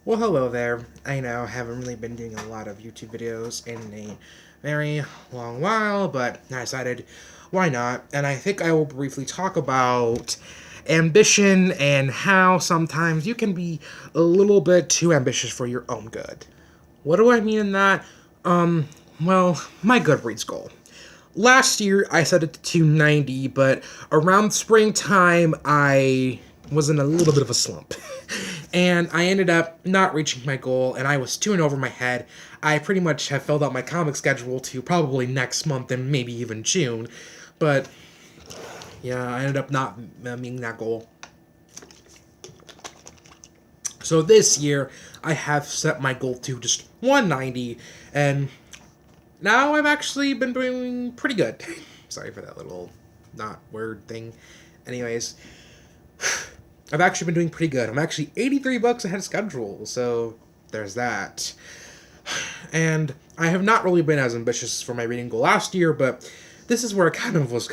Well, hello there. I know I haven't really been doing a lot of YouTube videos in a very long while, but I decided why not? And I think I will briefly talk about ambition and how sometimes you can be a little bit too ambitious for your own good. What do I mean in that? Well, my Goodreads goal. Last year I set it to 290, but around springtime I was in a little bit of a slump. And I ended up not reaching my goal, and I was 2 and over my head. I pretty much have filled out my comic schedule to probably next month and maybe even June. But yeah, I ended up not meeting that goal. So this year, I have set my goal to just 190, and now I've actually been doing pretty good. Sorry for that little not word thing. Anyways, I've actually been doing pretty good. I'm actually 83 bucks ahead of schedule, so there's that. And I have not really been as ambitious for my reading goal last year, but this is where I was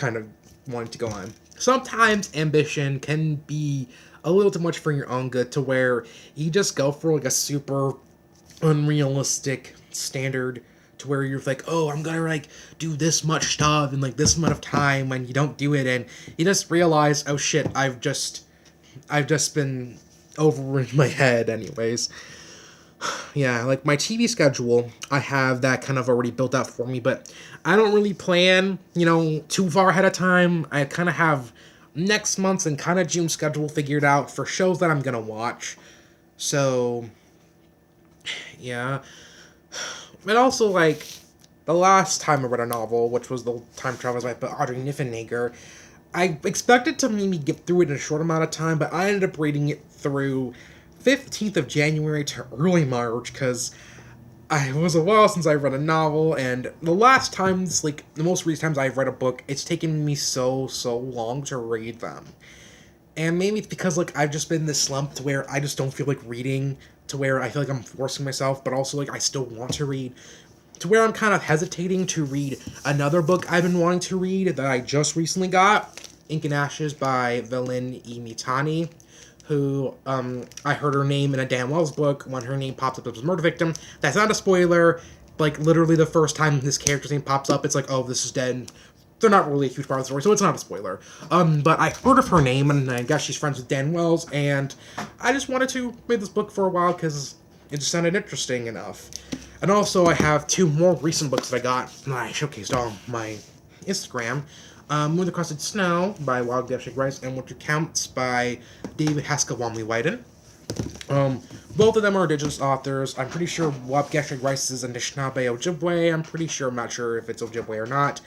wanting to go on. Sometimes ambition can be a little too much for your own good, to where you just go for like a super unrealistic standard, to where you're like, oh, I'm gonna like do this much stuff in like this amount of time, when you don't do it, and you just realize, oh shit, I've just been over in my head anyways. Yeah, like my TV schedule, I have that kind of already built out for me, but I don't really plan, too far ahead of time. I kind of have next month's and kind of June schedule figured out for shows that I'm gonna watch. So, yeah. And also, like, the last time I read a novel, which was The Time Travelers by Audrey Niffenegger, I expected to maybe get through it in a short amount of time, but I ended up reading it through 15th of January to early March, because it was a while since I read a novel, and the most recent times I've read a book, it's taken me so long to read them. And maybe it's because, like, I've just been in this slump to where I just don't feel like reading, to where I feel like I'm forcing myself, but also, like, I still want to read, to where I'm kind of hesitating to read another book I've been wanting to read that I just recently got, Ink and Ashes by Velen Imitani, who, I heard her name in a Dan Wells book when her name pops up as a murder victim. That's not a spoiler. Like, literally the first time this character's name pops up, it's like, oh, this is dead. They're not really a huge part of the story, so it's not a spoiler. But I heard of her name, and I guess she's friends with Dan Wells, and I just wanted to read this book for a while, because it just sounded interesting enough. And also, I have 2 more recent books that I got, and I showcased on my Instagram. Moon Across the Snow by Wild Gashig Rice and Winter Counts by David Haskell Wamley Wyden. Both of them are indigenous authors. I'm pretty sure Wild Gashig Rice is Anishinaabe Ojibwe. I'm not sure if it's Ojibwe or not.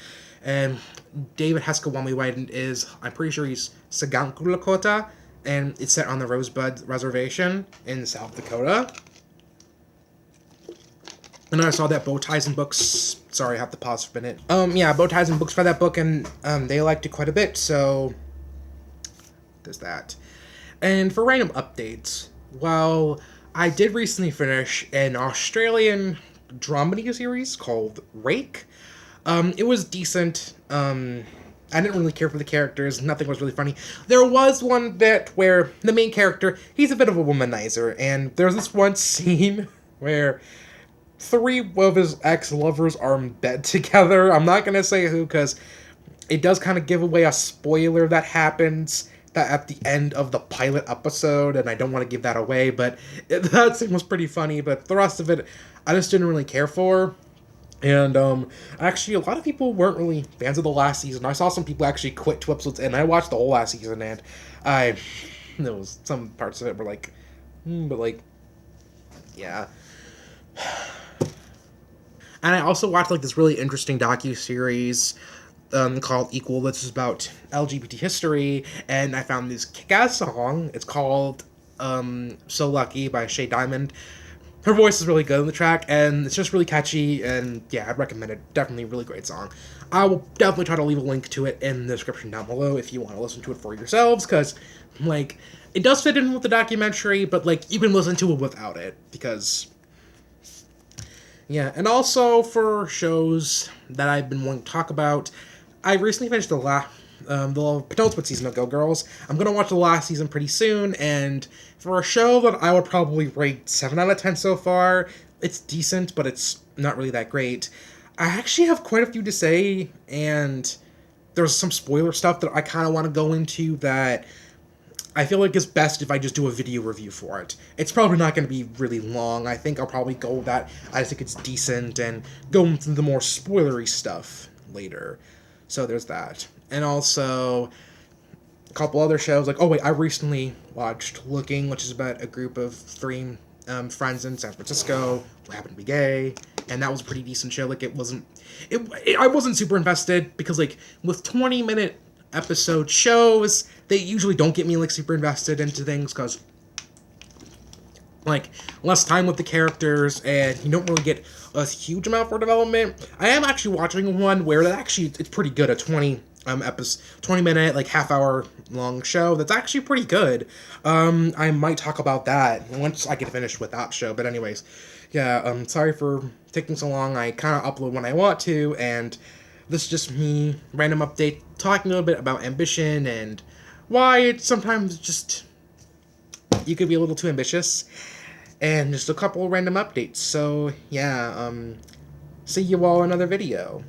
And David Haskell Wamley Wyden I'm pretty sure he's Saganku Lakota, and it's set on the Rosebud Reservation in South Dakota. And I saw that Bow Ties and Books... Sorry, I have to pause for a minute. Bow Ties and Books for that book, and they liked it quite a bit, so there's that. And for random updates, well, I did recently finish an Australian dramedy series called Rake. It was decent. I didn't really care for the characters. Nothing was really funny. There was one bit where the main character, he's a bit of a womanizer, and there's this one scene where 3 of his ex-lovers are in bed together. I'm not gonna say who, because it does kind of give away a spoiler that happens at the end of the pilot episode, and I don't want to give that away, but that scene was pretty funny, but the rest of it, I just didn't really care for. And, actually, a lot of people weren't really fans of the last season. I saw some people actually quit 2 episodes, and I watched the whole last season, and there was some parts of it were like, but like, yeah. And I also watched, like, this really interesting docu-series called Equal, which is about LGBT history, and I found this kick-ass song. It's called So Lucky by Shay Diamond. Her voice is really good on the track, and it's just really catchy, and yeah, I'd recommend it. Definitely a really great song. I will definitely try to leave a link to it in the description down below if you want to listen to it for yourselves, because, like, it does fit in with the documentary, but, like, you can listen to it without it, because... Yeah, and also for shows that I've been wanting to talk about, I recently finished the penultimate season of Go Girls. I'm gonna watch the last season pretty soon, and for a show that I would probably rate 7 out of 10 so far, it's decent, but it's not really that great. I actually have quite a few to say, and there's some spoiler stuff that I kind of want to go into that I feel like it's best if I just do a video review for it. It's probably not going to be really long. I think I'll probably go with that. I think it's decent and go into the more spoilery stuff later. So there's that. And also a couple other shows. Like, oh wait, I recently watched Looking, which is about a group of 3 friends in San Francisco who happen to be gay. And that was a pretty decent show. Like, I wasn't super invested because, like, with 20-minute episode shows, they usually don't get me, like, super invested into things because, like, less time with the characters and you don't really get a huge amount for development. I am actually watching one where it's pretty good, a 20-minute, like, half-hour long show that's actually pretty good. I might talk about that once I get finished with that show, but anyways, yeah, sorry for taking so long. I kind of upload when I want to, and this is just me, random update, talking a little bit about ambition and why it's sometimes just, you could be a little too ambitious, and just a couple random updates. So, yeah, see you all in another video.